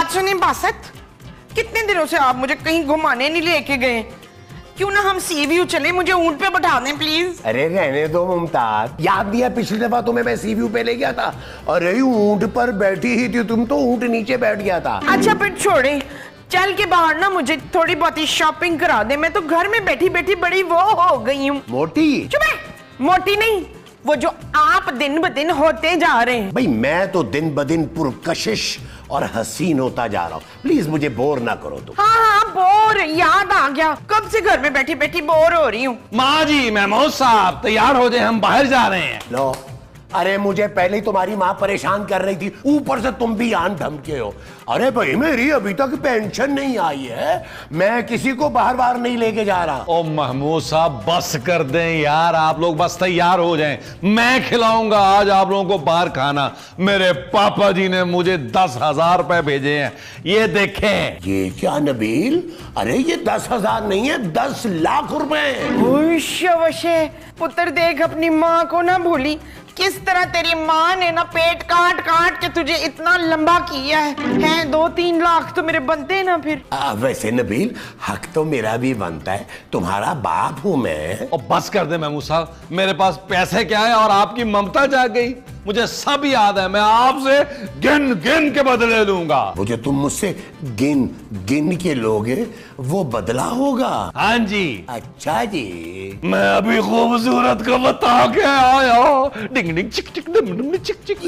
बात सुनिए बासत, कितने दिनों से आप मुझे कहीं घुमाने नहीं लेके गए। क्यों ना हम सी व्यू चले, मुझे ऊंट पे बैठा दें प्लीज। अरे रहने दो मुमताज, याद दिया पिछली दफा तुम्हें मैं सी व्यू पे ले गया था। अरे ऊंट पर बैठी ही थी तुम, तो ऊंट नीचे बैठ गया था। अच्छा फिर छोड़े, चल के बाहर ना मुझे थोड़ी बहुत ही शॉपिंग करा दे। मैं तो घर में बैठी बैठी बड़ी वो हो गई हूँ। मोटी? चुप है, मोटी नहीं, वो जो आप दिन ब दिन होते जा रहे हैं। भाई मैं तो दिन ब दिन पुरकशिश और हसीन होता जा रहा हूँ, प्लीज मुझे बोर ना करो तुम। हाँ बोर, याद आ गया, कब से घर में बैठी बैठी बोर हो रही हूँ। माँ जी, महमूद साहब तैयार हो जाए, हम बाहर जा रहे हैं। लो, अरे मुझे पहले ही तुम्हारी माँ परेशान कर रही थी, ऊपर से तुम भी आन धमके हो। अरे भाई मेरी अभी तक पेंशन नहीं आई है, मैं किसी को बाहर बाहर नहीं लेके जा रहा। ओ महमूद साहब बस कर दें यार, आप लोग बस तैयार हो जाएं, मैं खिलाऊंगा आज आप लोगों को बाहर खाना। मेरे पापा जी ने मुझे 10,000 रुपए भेजे हैं, ये देखें। ये क्या नबील? अरे ये 10,000 नहीं है, 10 लाख रुपए। पुत्र देख अपनी माँ को ना भूली, किस तरह तेरी माँ ने ना पेट काट काट के तुझे इतना लंबा किया है 2-3 लाख तो मेरे बनते ना फिर। वैसे नबील हक तो मेरा भी बनता है, तुम्हारा बाप हूं मैं। और बस कर दे महमूद साहब, मेरे पास पैसे क्या है और आपकी ममता जाग गई। मुझे सब याद है, मैं आपसे गिन गिन के बदले लूंगा। वो जो तुम मुझसे गिन गिन के लोगे वो बदला होगा। हाँ जी। अच्छा जी। मैं अभी खूबसूरत को बता के आया। डिंग डिंग चिक चिक डिंग डिंग चिक चिक।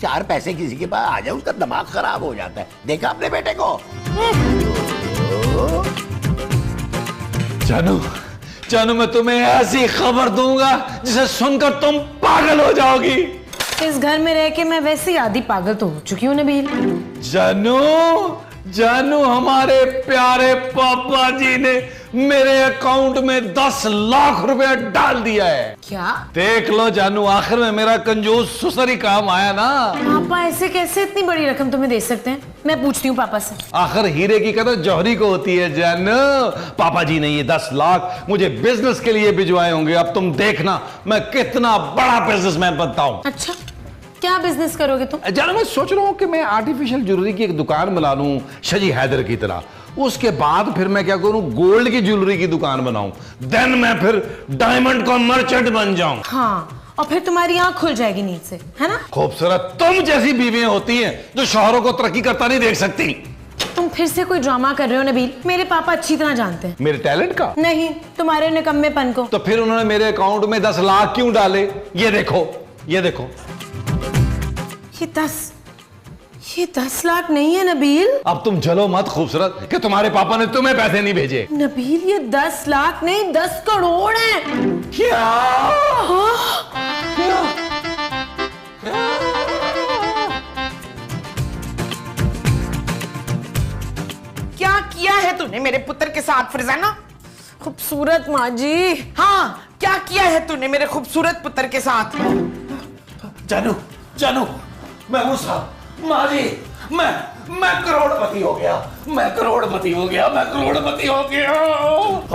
4 पैसे किसी के पास आ जाए उसका दिमाग खराब हो जाता है। देखा अपने बेटे को? जानू जानू, मैं तुम्हें ऐसी खबर दूंगा जिसे सुनकर तुम पागल हो जाओगी। इस घर में रह के मैं वैसे ही आधी पागल तो हो चुकी हूँ नबील। जानू जानू, हमारे प्यारे पापा जी ने मेरे अकाउंट में 10 लाख रुपया डाल दिया है। क्या? देख लो जानू, आखिर में मेरा कंजूस सुसरी काम आया ना। पापा ऐसे कैसे इतनी बड़ी रकम तुम्हें दे सकते हैं? मैं पूछती हूँ पापा से। आखिर हीरे की कदर जौहरी को होती है जानू। पापा जी ने ये 10 लाख मुझे बिजनेस के लिए भिजवाए होंगे। अब तुम देखना मैं कितना बड़ा बिजनेसमैन बनता हूँ। अच्छा, क्या बिजनेस करोगे तुम? जानू, मैं सोच रहा हूँ कि मैं आर्टिफिशियल ज्वेलरी की एक दुकान बना लूं शजी हैदर की तरह। उसके बाद फिर मैं क्या करूं, गोल्ड की ज्वेलरी की दुकान बनाऊं। देन मैं फिर डायमंड का मर्चेंट बन जाऊं। हाँ, और फिर तुम्हारी आंख खुल जाएगी नींद से, है ना? खूबसूरत तुम जैसी बीवियां होती हैं जो शौहरों को तरक्की करता नहीं देख सकती। तुम फिर से कोई ड्रामा कर रहे हो नबील। मेरे पापा अच्छी तरह जानते हैं। मेरे टैलेंट का? नहीं, तुम्हारे निकम्मेपन को। तो फिर उन्होंने मेरे अकाउंट में 10 लाख क्यों डाले? ये देखो, ये देखो। ये 10 लाख नहीं है नबील। अब तुम जलो मत खूबसूरत कि तुम्हारे पापा ने तुम्हें पैसे नहीं भेजे। नबील ये 10 लाख नहीं 10 करोड़ है। क्या? क्या किया है तूने मेरे पुत्र के साथ फरजाना? खूबसूरत माँ जी। हाँ, क्या किया है तूने मेरे खूबसूरत पुत्र के साथ? जानू जानू, महमूद साहब, माँ जी, मैं करोड़पति हो गया, मैं करोड़पति हो गया, मैं करोड़पति हो गया।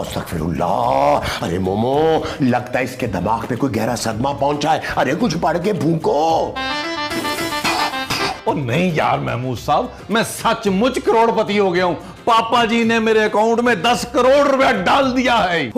अस्तगफिरुल्लाह। अरे मोमो, लगता है इसके दिमाग पे कोई गहरा सदमा पहुंचा है। अरे कुछ पढ़ के भूको। ओ नहीं यार महमूद साहब, मैं सचमुच करोड़पति हो गया हूँ। पापा जी ने मेरे अकाउंट में 10 करोड़ रुपया डाल दिया है।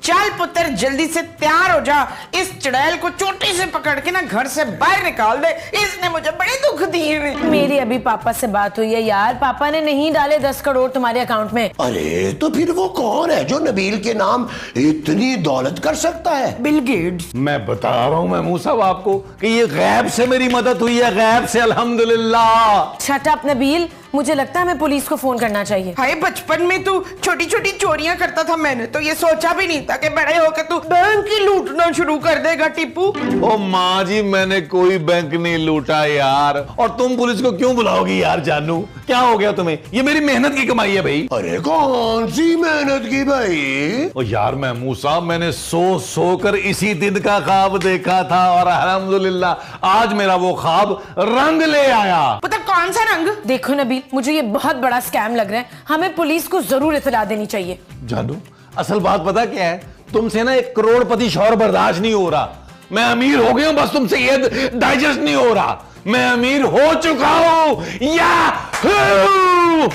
चल पुत्र जल्दी से तैयार हो जा, इस चुड़ैल को चोटी से पकड़ के ना घर से बाहर निकाल दे, इसने मुझे बड़े दुख दिए हैं। मेरी अभी पापा से बात हुई है यार, पापा ने नहीं डाले 10 करोड़ तुम्हारे अकाउंट में। अरे तो फिर वो कौन है जो नबील के नाम इतनी दौलत कर सकता है? Bill Gates. मैं बता रहा हूँ महमूद साहब आपको कि ये गैब से मेरी मदद हुई है, गैब से, अल्हम्दुलिल्लाह। शट अप नबील, मुझे लगता है हमें पुलिस को फोन करना चाहिए। हाय, बचपन में तू छोटी छोटी चोरियां करता था, मैंने तो ये सोचा भी नहीं था कि बड़े होकर तू बैंक ही लूटना शुरू कर देगा टीपू। ओ माँ जी, मैंने कोई बैंक नहीं लूटा यार, और तुम पुलिस को क्यों बुलाओगी यार? जानू, क्या हो गया तुम्हें? ये मेरी मेहनत की कमाई है भाई। अरे कौन सी मेहनत की भाई? ओ यार महमूद साहब, मैंने सो कर इसी दिन का ख्वाब देखा था और अल्हम्दुलिल्लाह आज मेरा वो ख्वाब रंग ले आया। पता कौन सा रंग? देखो नबील, मुझे ये बहुत बड़ा स्कैम लग रहा है, हमें पुलिस को जरूर इत्तला देनी चाहिए। जानू, असल बात पता क्या है, तुमसे ना एक करोड़पति शौहर बर्दाश्त नहीं हो रहा। मैं अमीर हो गया हूं, बस तुमसे ये डाइजेस्ट नहीं हो रहा। मैं अमीर हो चुका हूं। याहू!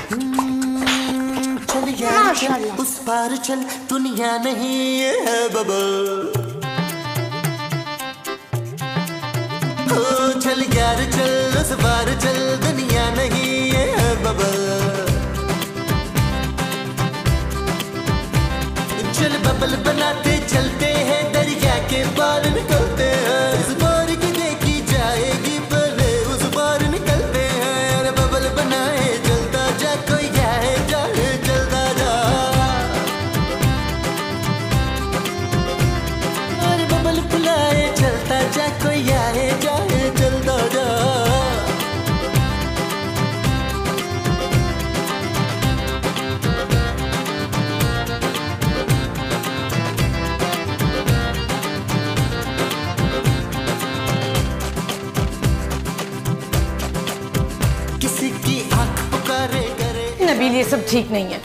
चल यार चल उस पार चल, दुनिया नहीं है बबल। ओ चल यार चल उस पार चल, दुनिया नहीं है बबल। चल बबल बनाते चलते हैं, दरिया के पार निकलते हैं। उस पार की देखी जाएगी पहले, उस पार निकलते हैं। अरे बबल बनाए चलता जा, कोई आए जाए चलता जा। अरे बबल बुलाए चलता जा, कोई आए जाए चलता जा। नबील ये सब ठीक नहीं है।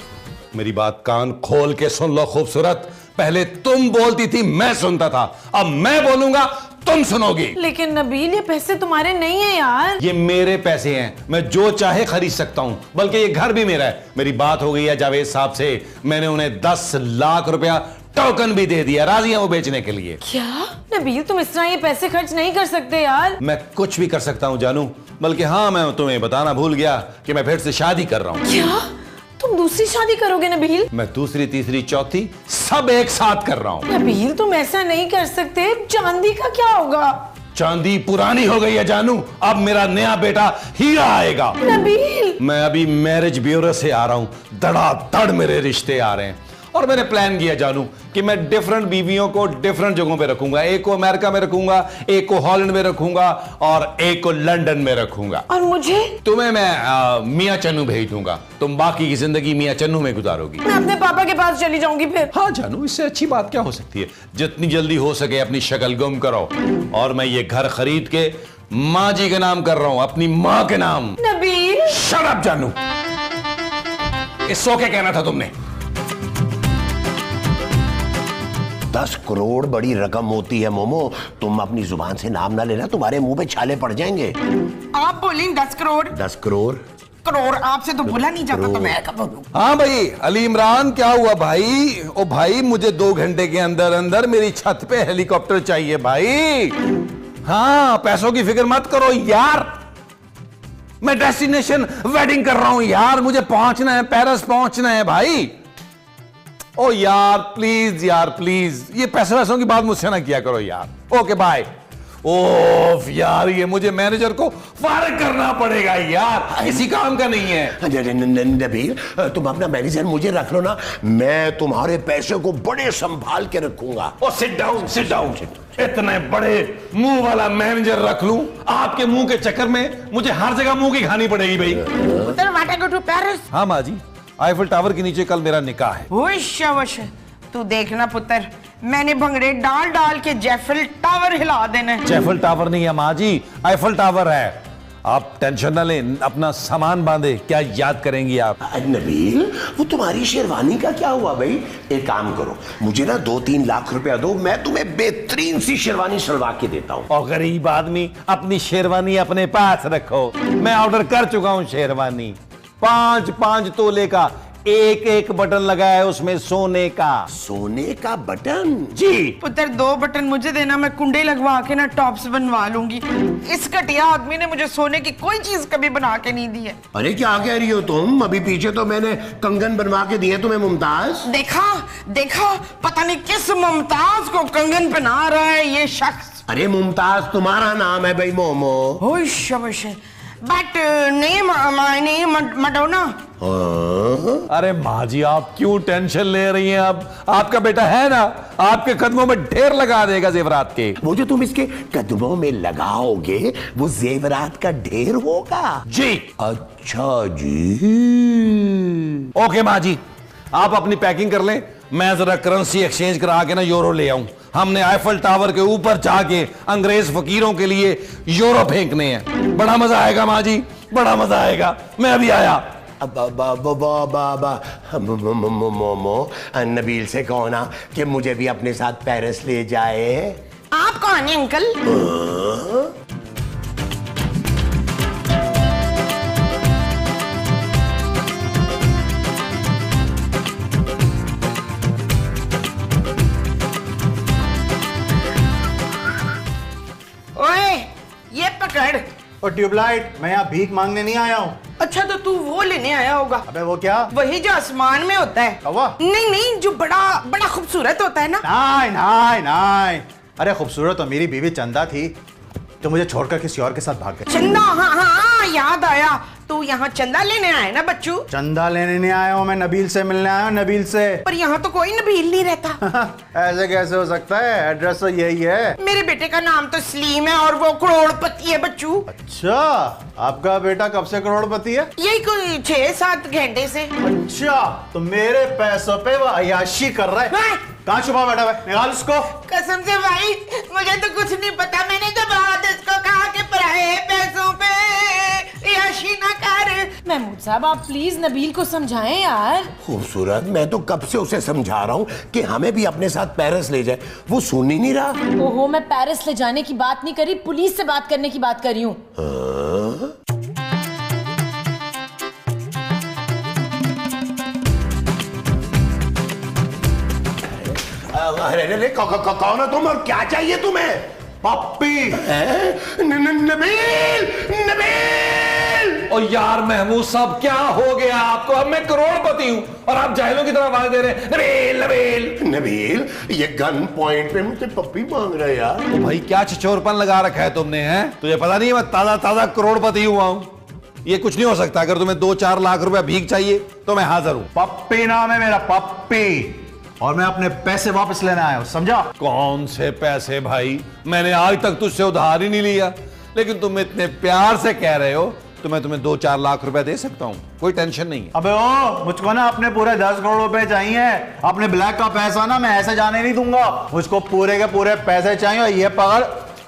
मेरी बात कान खोल के सुन लो खूबसूरत। पहले तुम बोलती थी, मैं सुनता था। अब मैं बोलूंगा, तुम सुनोगी। लेकिन नबील ये पैसे तुम्हारे नहीं है यार। ये मेरे पैसे हैं, मैं जो चाहे खरीद सकता हूं, बल्कि ये घर भी मेरा है। मेरी बात हो गई है जावेद साहब से, मैंने उन्हें 10 लाख रुपया टोकन भी दे दिया, राजी हैं वो बेचने के लिए। क्या नबील तुम इस तरह ये पैसे खर्च नहीं कर सकते यार। मैं कुछ भी कर सकता हूं जानू, बल्कि हाँ, मैं तुम्हें बताना भूल गया कि मैं फिर से शादी कर रहा हूं। क्या तुम दूसरी शादी करोगे नबील? मैं दूसरी, तीसरी, चौथी सब एक साथ कर रहा हूं। नबील तुम ऐसा नहीं कर सकते, चांदी का क्या होगा? चांदी पुरानी हो गई है जानू, अब मेरा नया बेटा हीरा आएगा। नबील मैं अभी मैरिज ब्यूरो से आ रहा हूं, धड़ाधड़ मेरे रिश्ते आ रहे हैं। और मैंने प्लान किया जानू कि मैं डिफरेंट बीवियों को डिफरेंट जगहों पे रखूंगा। एक को अमेरिका में रखूंगा, एक को हॉलैंड में रखूंगा और एक को लंदन में रखूंगा। और मुझे? तुम्हें मैं मियां चन्नू भेज दूंगा, तुम बाकी की जिंदगी मियां चन्नू में गुजारोगी। मैं अपने पापा के पास चली जाऊंगी फिर। हाँ जानू, इससे अच्छी बात क्या हो सकती है। जितनी जल्दी हो सके अपनी शक्ल गुम करो। और मैं ये घर खरीद के माँ जी के नाम कर रहा हूं, अपनी माँ के नाम। नबील शट अप जानू, इस सो के कहना था तुमने। 10 करोड़ बड़ी रकम होती है मोमो, तुम अपनी जुबान से नाम ना लेना, तुम्हारे मुंह पे छाले पड़ जाएंगे। आप बोली 10 करोड़। 10 करोड़ करोड़ आपसे तो बोला नहीं जाता, तो मैं कब बोलूं? हाँ भाई, अली इमरान क्या हुआ भाई? ओ भाई, मुझे 2 घंटे के अंदर अंदर मेरी छत पे हेलीकॉप्टर चाहिए भाई। हाँ, पैसों की फिक्र मत करो यार, मैं डेस्टिनेशन वेडिंग कर रहा हूं यार, मुझे पहुंचना है, पेरिस पहुंचना है भाई। ओ यार प्लीज यार प्लीज, ये पैसे वैसों की बात मुझसे ना किया करो यार। Okay bye. ओफ यार, ये मुझे मैनेजर को फारिग करना पड़ेगा यार, किसी काम का नहीं है। नबील, तुम अपना मैनेजर मुझे रख लो ना, मैं तुम्हारे पैसे को बड़े संभाल के रखूंगा। ओ सिट डाउन, सिट डाउन। इतने बड़े मुंह वाला मैनेजर रख लूं? आपके मुंह के चक्कर में मुझे हर जगह मुंह की खानी पड़ेगी भाई। पुत्र वाट आई गो टू पेरिस। हाँ माँ जी, आईफल टावर के नीचे कल मेरा निकाह है। होश वश, तू देखना पुत्र, मैंने भंगड़े डाल डाल के जैफल टावर हिला देना है। जैफल टावर नहीं है माँ जी, आईफल टावर है। आप टेंशन ना लें, अपना सामान बांधे, क्या याद करेंगी आप। नबील, वो तुम्हारी शेरवानी का क्या हुआ भाई? एक काम करो, मुझे ना 2-3 लाख रुपया दो, मैं तुम्हें बेहतरीन सी शेरवानी सिलवा के देता हूँ। और गरीब आदमी, अपनी शेरवानी अपने पास रखो, मैं ऑर्डर कर चुका हूँ शेरवानी। 5-5 तोले का, एक बटन लगा है उसमें सोने का। सोने का बटन? जी। पुत्र 2 बटन मुझे देना, मैं कुंडे लगवा के ना टॉप्स बनवा लूंगी। इस घटिया आदमी ने मुझे सोने की कोई चीज कभी बना के नहीं दी है। अरे क्या कह रही हो तुम? अभी पीछे तो मैंने कंगन बनवा के दिए तुम्हें मुमताज। देखा देखा, पता नहीं किस मुमताज को कंगन पहना रहा है ये शख्स। अरे मुमताज तुम्हारा नाम है भाई मोमो। होश वश, but name my name Madonna. अरे माँ जी, आप क्यों टेंशन ले रही हैं? अब आपका बेटा है ना, आपके कदमों में ढेर लगा देगा जेवरात के। वो जो तुम इसके कदमों में लगाओगे, वो जेवरात का ढेर होगा। जी। अच्छा जी। ओके माँ जी, आप अपनी पैकिंग कर लें, मैं जरा करेंसी एक्सचेंज करा के ना यूरो ले आऊं। हमने आईफल टावर के ऊपर जाके अंग्रेज फकीरों के लिए यूरो फेंकने हैं। बड़ा मजा आएगा माँ जी, बड़ा मजा आएगा। मैं अभी आया। मोमो, नबील से कहो ना कि मुझे भी अपने साथ पेरिस ले जाए। आप आप कौन है अंकल? ओए, ये पकड़। और ट्यूबलाइट, मैं यहाँ भीख मांगने नहीं आया हूँ। अच्छा, तो तू वो लेने आया होगा। अबे वो क्या? वही जो आसमान में होता है। कौवा? नहीं नहीं, जो बड़ा बड़ा खूबसूरत होता है ना। नहीं नहीं नहीं, अरे खूबसूरत तो मेरी बीवी चंदा थी, तो मुझे छोड़कर किसी और के साथ भाग गई। चंदा? हाँ हाँ, याद आया। तू यहाँ चंदा लेने आया ना बच्चू? चंदा लेने नहीं आया हूँ, मैं नबील से मिलने आया हूँ, नबील से। पर यहाँ तो कोई नबील नहीं रहता। ऐसे कैसे हो सकता है? एड्रेस तो यही है। मेरे बेटे का नाम तो सलीम है और वो करोड़पति है बच्चू। अच्छा, आपका बेटा कब से करोड़पति है? यही कोई 6-7 घंटे से। अच्छा, तो मेरे पैसों पे वो अय्याशी कर रहा है। कहाँ छुपा बैठा है? निकाल उसको। कसम से भाई, मुझे तो कुछ नहीं पता। मैंने तो बात इसको कहा कि पराए पैसों पे अय्याशी ना कर। महमूद साहब, आप प्लीज नबील को समझाएं यार। खूबसूरत, मैं तो कब से उसे समझा रहा हूँ कि हमें भी अपने साथ पेरिस ले जाए, वो सुन ही नहीं रहा। ओहो, मैं पेरिस ले जाने की बात नहीं करी, पुलिस से बात करने की बात कर रही हूँ। अरे कौन हो तुम और क्या चाहिए तुम्हें? पप्पी। नबील, नबील। और यार महमूद साहब, क्या हो गया आपको? अब मैं करोड़पति हूँ और आप जाहिलों की तरह आवाज दे रहे हैं नबील नबील नबील, ये गन पॉइंट पे मुझसे पप्पी मांग रहा है यार। तो भाई क्या छिछोरपन लगा रखा है तुमने? हैं, तुझे पता नहीं है मैं ताजा ताजा करोड़पति हुआ हूँ? ये कुछ नहीं हो सकता। अगर तुम्हें 2-4 लाख रुपया भीख चाहिए तो मैं हाजिर हूँ। पप्पी नाम है मेरा, पप्पी। और मैं अपने पैसे वापस लेने आया हूँ, समझा? कौन से पैसे भाई? मैंने आज तक तुझसे उधार ही नहीं लिया, लेकिन तुम इतने प्यार से कह रहे हो तो मैं तुम्हें 2-4 लाख रुपए दे सकता हूँ, कोई टेंशन नहीं है। अबे ओ, मुझको ना अपने पूरे 10 करोड़ रुपए चाहिए। अपने ब्लैक का पैसा ना मैं ऐसे जाने नहीं दूंगा। मुझको पूरे के पूरे पैसे चाहिए। ये पकड़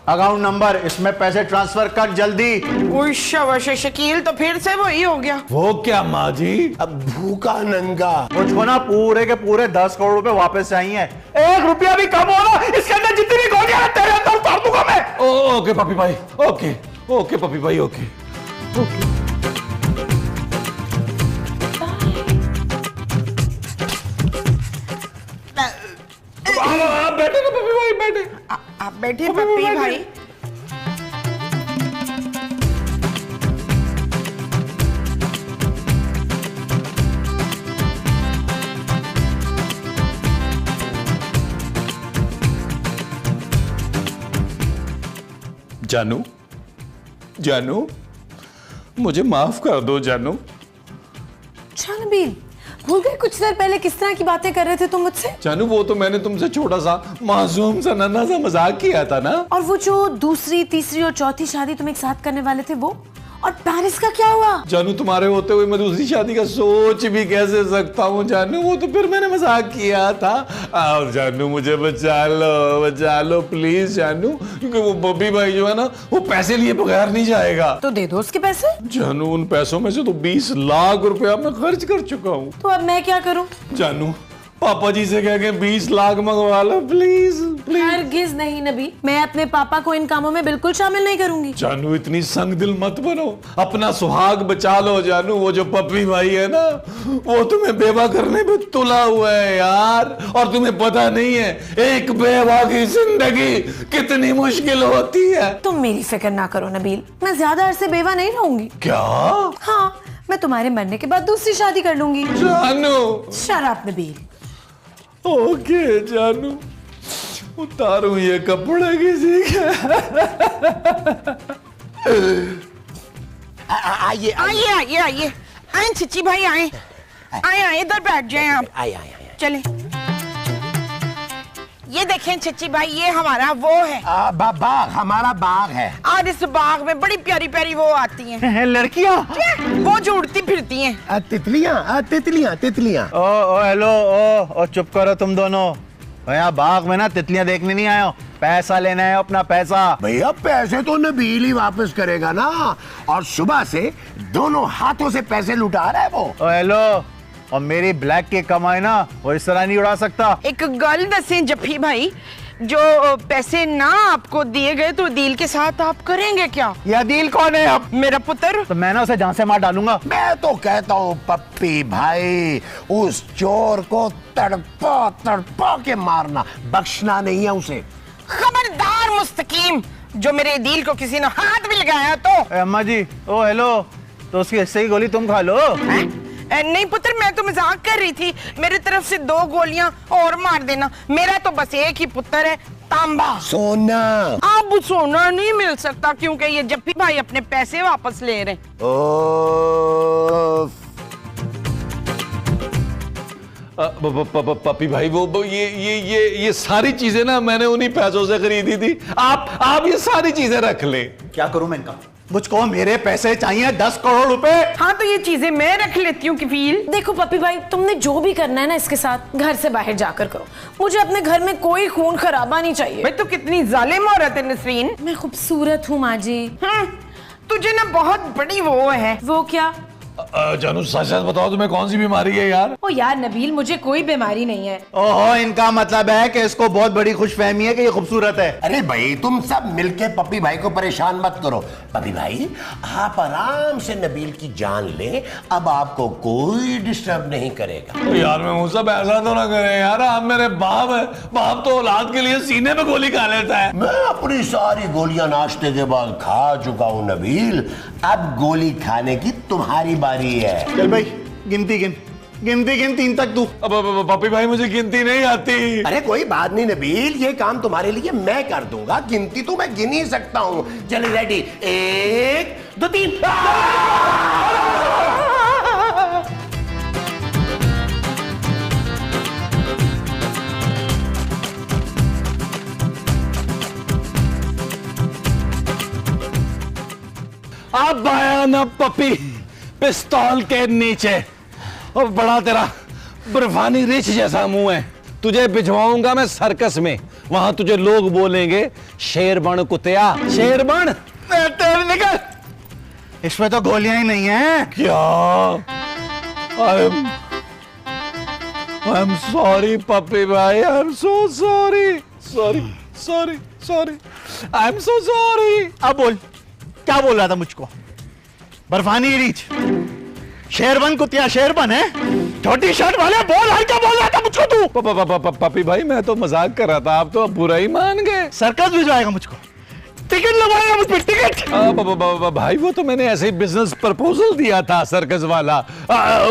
अकाउंट नंबर, इसमें पैसे ट्रांसफर कर जल्दी। ओए शाबाश शकील, तो फिर से वही हो गया। वो क्या माँ जी? अब भूखा नंगा। मुझको ना पूरे के पूरे 10 करोड़ रुपए वापस चाहिए। 1 रुपया भी कम होगा, इसके अंदर जितनी भी गोलियां हैं तेरे अंदर उतार दूंगा मैं। ओके पप्पी भाई, ओके ओके पप्पी भाई, ओके ओके। आप बैठे ना पप्पी भाई, बैठे। आप बैठे पप्पी भाई। जानू, जानू, मुझे माफ कर दो जानू। अच्छा नबील, भूल गए कुछ देर पहले किस तरह की बातें कर रहे थे तुम मुझसे? जानू, वो तो मैंने तुमसे छोटा सा मासूम सा नन्हा सा मजाक किया था ना। और वो जो दूसरी, तीसरी और चौथी शादी तुम एक साथ करने वाले थे वो? और पेरिस का क्या हुआ? जानू, तुम्हारे होते हुए मैं दूसरी शादी का सोच भी कैसे सकता हूँ जानू? वो तो फिर मैंने मजाक किया था। और जानू, मुझे बचा लो प्लीज जानू, क्योंकि वो बब्बी भाई जो है ना, वो पैसे लिए बगैर नहीं जाएगा। तो दे दो उसके पैसे। जानू, उन पैसों में से तो 20 लाख रुपया मैं खर्च कर चुका हूँ। तो अब मैं क्या करूं? जानू, पापा जी से कह के 20 लाख मंगवा लो प्लीज प्लीज। हरगिज नहीं नबी, मैं अपने पापा को इन कामों में बिल्कुल शामिल नहीं करूंगी। जानू, इतनी संग दिल मत बनो, अपना सुहाग बचा लो जानू। वो जो पप्पी भाई है ना, वो तुम्हें बेवा करने पे तुला हुआ है यार। और तुम्हें पता नहीं है एक बेवा की जिंदगी कितनी मुश्किल होती है। तुम मेरी फिक्र ना करो नबील, मैं ज्यादा अरसे बेवा नहीं रहूंगी। क्या? हाँ, मैं तुम्हारे मरने के बाद दूसरी शादी कर लूंगी। जानू, शराब नबील। ओके जानू, उतारूं ये कपड़ा किसी का? आइए आइए आइए आइए, आए चिच्ची भाई, आए आए आए, इधर बैठ जाएं आप। आइए। चलें। ये देखें चिच्ची भाई, ये हमारा वो है। बाग, हमारा बाग है। और इस बाग में बड़ी प्यारी प्यारी वो आती हैं। लड़कियां? वो जो उड़ती फिरती हैं। तितलियां। ओ हेलो, ओ चुप करो तुम दोनों। मैं यहाँ बाग में ना तितलियां देखने नहीं आया हूँ, पैसा लेना है अपना पैसा। भैया, पैसे तो नबील ही वापस करेगा ना, और सुबह से दोनों हाथों से पैसे लुटा रहा है वो। ओ हेलो, और मेरी ब्लैक की कमाई ना वो इस तरह नहीं उड़ा सकता। एक गल दसें जफ्फी भाई, जो पैसे ना आपको दिए गए तो अदील के साथ आप करेंगे क्या? ये अदील कौन है अब? मेरा पुत्र। तो मैं ना उसे जान से मार डालूंगा। मैं तो कहता हूँ पप्पी भाई, उस चोर को तड़पा तड़पा के मारना, बख्शना नहीं है उसे। खबरदार मुस्तकीम, जो मेरे अदील को किसी ने हाथ भी लगाया तो। अम्मा जी, ओ हेलो, तो उसकी हिस्से की गोली तुम खा लो। नहीं पुत्र, मैं तो मजाक कर रही थी। मेरी तरफ से 2 गोलियां और मार देना। मेरा तो बस एक ही पुत्र है, तांबा। सोना। अब सोना नहीं मिल सकता क्योंकि ये जप्पी भाई अपने पैसे वापस ले रहे हैं। पप्पी भाई, वो ये सारी चीजें ना मैंने उन्हीं पैसों से खरीदी थी। आप ये सारी चीजें रख ले। क्या करूं मैं इनका? मुझको मेरे पैसे चाहिए 10 करोड़ रुपए। हाँ तो ये चीजें मैं रख लेती हूँ कफील। देखो पप्पी भाई, तुमने जो भी करना है ना इसके साथ, घर से बाहर जाकर करो। मुझे अपने घर में कोई खून खराबा नहीं चाहिए। भाई तो कितनी जालिम औरत है नसरीन। मैं खूबसूरत हूँ माँ जी। तुझे ना बहुत बड़ी वो है। वो क्या? जानू सच सच बताओ, तुम्हें कौन सी बीमारी है यार? ओ यार नबील, मुझे कोई बीमारी नहीं है। ओहो, इनका मतलब है कि इसको बहुत बड़ी खुशफहमी है कि ये खूबसूरत है। अरे भाई तुम सब मिलके पप्पी भाई को परेशान मत करो। पप्पी भाई आप आराम से नबील की जान ले, अब आपको कोई डिस्टर्ब नहीं करेगा। तो यार मैं मुझसे ऐसा तो ना करें यार, आप मेरे बाप है। बाप तो औलाद के लिए सीने में गोली खा लेता है। मैं अपनी सारी गोलियां नाश्ते के बाद खा चुका हूं नबील, अब गोली खाने की तुम्हारी बारी है। चल भाई, गिनती गिन 3 तक तू। अब पप्पी भाई मुझे गिनती नहीं आती। अरे कोई बात नहीं नबील, ये काम तुम्हारे लिए मैं कर दूंगा, गिनती तो मैं गिन ही सकता हूं। चल रेडी, 1 2 3। अब आया ना पप्पी पिस्तौल के नीचे, और बड़ा तेरा बर्फानी रिछ जैसा मुंह है। तुझे भिजवाऊंगा मैं सर्कस में, वहां तुझे लोग बोलेंगे शेरबन कुतिया, शेरबन। निकल, इसमें तो गोलियां ही नहीं है। क्या? आई एम सॉरी पप्पी भाई, I am so sorry, sorry, I am so sorry. अब बोल, क्या बोल रहा था मुझको? बर्फानी रीछ, शेरबन कुतिया, शेरबन है? छोटी शर्ट वाले, बोल भाई, क्या बोल रहा था मुझको तू? पप्पी भाई मैं तो मजाक कर रहा था, आप तो बुरा ही मान गए। सर्कस भिजवाएगा मुझको? टिकट लगवाएगा मुझ पर? टिकट? भाई वो तो मैंने ऐसे ही बिजनेस प्रपोजल दिया था सर्कस वाला,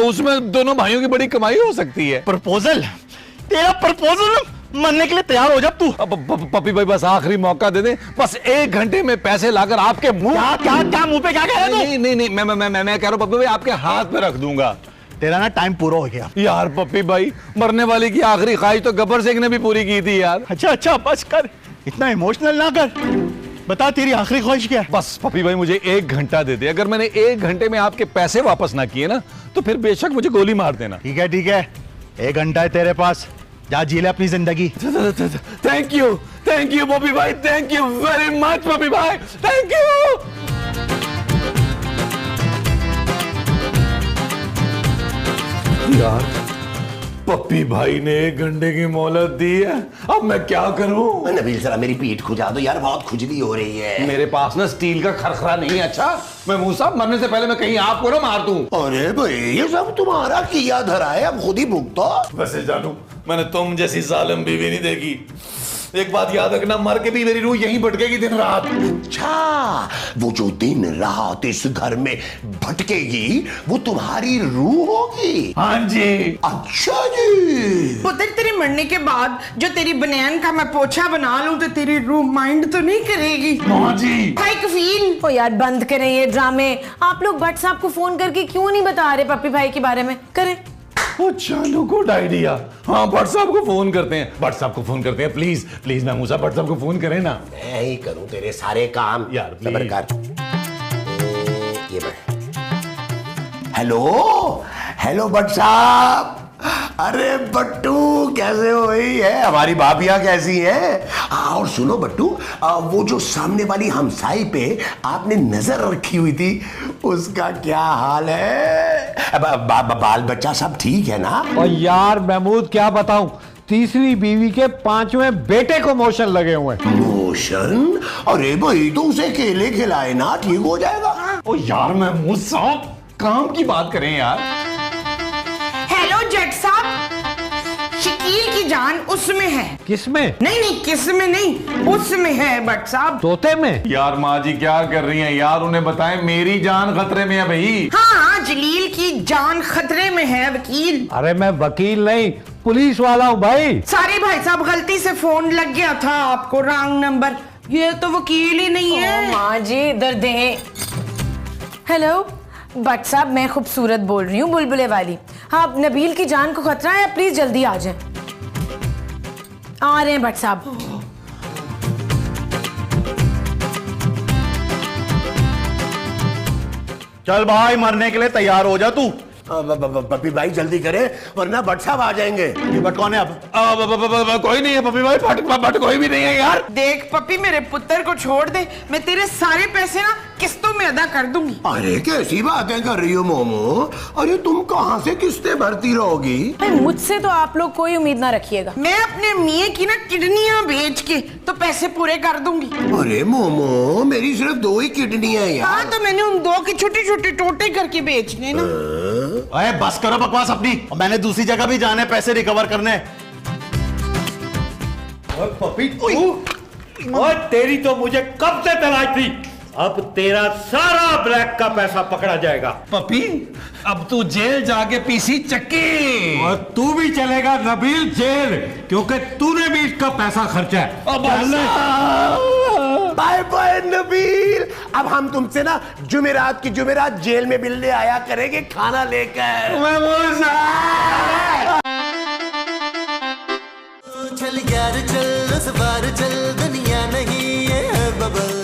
उसमें दोनों भाइयों की बड़ी कमाई हो सकती है। प्रपोजल? तेरा प्रपोजल मरने के लिए तैयार हो जा तू। पप्पी भाई बस आखिरी मौका दे दे, बस 1 घंटे में पैसे लाकर आपके मुंह। क्या मुंह पे क्या कह रहा है? नहीं, मैं कह रहा हूँ पप्पी भाई आपके हाथ पे रख दूंगा। तेरा ना टाइम पूरा हो गया यार पप्पी भाई, मरने वाले की आखिरी ख्वाहिश तो गब्बर सिंह ने भी पूरी की थी यार। अच्छा बस कर, इतना इमोशनल ना कर। बता तेरी आखिरी ख्वाहिश क्या है? बस पप्पी भाई मुझे 1 घंटा दे दे, अगर मैंने 1 घंटे में आपके पैसे वापस ना किए ना तो फिर बेशक मुझे गोली मार देना। ठीक है, 1 घंटा है तेरे पास, जा जी ले अपनी जिंदगी। थैंक यू पप्पी भाई, थैंक यू वेरी मच पप्पी भाई, थैंक यू। यार पप्पी भाई ने 1 घंटे की मोहलत दी है, अब मैं क्या करूं? नबील जरा मेरी पीठ खुजा दो यार, बहुत खुजली हो रही है। मेरे पास ना स्टील का खरखरा नहीं है। अच्छा मैं मुंह साहब मरने से पहले मैं कहीं आपको ना मार दूं। अरे भाई ये सब तुम्हारा किया धरा है, अब खुद ही भुगतो। वैसे जानू मैंने तुम जैसी जालिम बीवी नहीं देखी। एक बात याद रखना, मर के भी मेरी रूह यहीं भटकेगी दिन रात। अच्छा, वो जो दिन रात इस घर में भटकेगी वो तुम्हारी रूह होगी? हाँ जी। अच्छा जी। पुत्र तेरे मरने के बाद जो तेरी बनियान का मैं पोछा बना लूं तो तेरी रूह माइंड तो नहीं करेगी? हाँ जी। हाय कफील। ओ यार बंद करें ये ड्रामे। आप लोग भट्ट साहब को फोन करके क्यों नहीं बता रहे पप्पी भाई के बारे में? करें। चलो गुड आइडिया। हाँ भट्ट साहब को फोन करते हैं, प्लीज महमूद भट्ट साहब को फोन करें ना। मैं ही करूं तेरे सारे काम यार, सबर कर। ये हेलो भट्ट साहब। अरे बट्टू कैसे हो रही है? हमारी भाभियां कैसी हैं? और सुनो बट्टू, वो जो सामने वाली हमसाई पे आपने नजर रखी हुई थी उसका क्या हाल है? बाल बच्चा सब ठीक है ना? और यार महमूद क्या बताऊं, तीसरी बीवी के 5वें बेटे को मोशन लगे हुए हैं। मोशन? अरे भाई तो उसे केले खिलाए ना, ठीक हो जाएगा। ओ यार मैं मुंह साफ काम की बात करें यार। हेलो जट साहब, शकील की जान उसमें है। किसमें? नहीं नहीं किसमें नहीं, उसमें है बट साहब। तोते में? यार माँ जी क्या कर रही हैं यार, उन्हें बताएं मेरी जान खतरे में है भाई। हाँ जलील की जान खतरे में है वकील। अरे मैं वकील नहीं, पुलिस वाला हूँ भाई। सारी भाई साहब गलती से फोन लग गया था आपको, रॉन्ग नंबर। ये तो वकील ही नहीं है। माँ जी इधर दे। हेलो बट साहब, मैं खूबसूरत बोल रही हूँ, बुलबुले वाली। हाँ नबील की जान को खतरा है, प्लीज जल्दी आ जाएं। आ रहे हैं बट साहब। चल भाई, मरने के लिए तैयार हो जा तू। पप्पी भाई जल्दी करे वरना भट्ट साहब आ जाएंगे। ये बट कौन है अब? कोई नहीं है पप्पी भाई, बट कोई भी नहीं है यार। देख पप्पी, मेरे पुत्र को छोड़ दे, मैं तेरे सारे पैसे ना किस्तों में अदा कर दूंगी। अरे कैसी बातें कर रही हो मोमो? अरे तुम कहाँ से किस्तें भरती रहोगी? मुझसे तो आप लोग कोई उम्मीद ना रखिएगा। मैं अपने मियाँ की ना किडनियां बेच के तो पैसे पूरे कर दूंगी। अरे मोमो, मेरी सिर्फ 2 ही किडनी है यार। हाँ तो मैंने उन 2 के छोटे छोटे टोटे करके बेचने ना। अरे बस करो बकवास अपनी, मैंने दूसरी जगह भी जाने पैसे रिकवर करने। पपी और तेरी तो मुझे कब से तलाश थी। अब तेरा सारा ब्लैक का पैसा पकड़ा जाएगा। पपी अब तू जेल जाके पीसी चक्की। और तू भी चलेगा नबील जेल, क्योंकि तूने भी इसका पैसा खर्चा है। बाय बाय नबील, अब हम तुमसे ना जुमेरात की जुमेरात जेल में मिलने आया करेंगे खाना लेकर। चल यार चल, इस बार चल, दुनिया नहीं है बबल।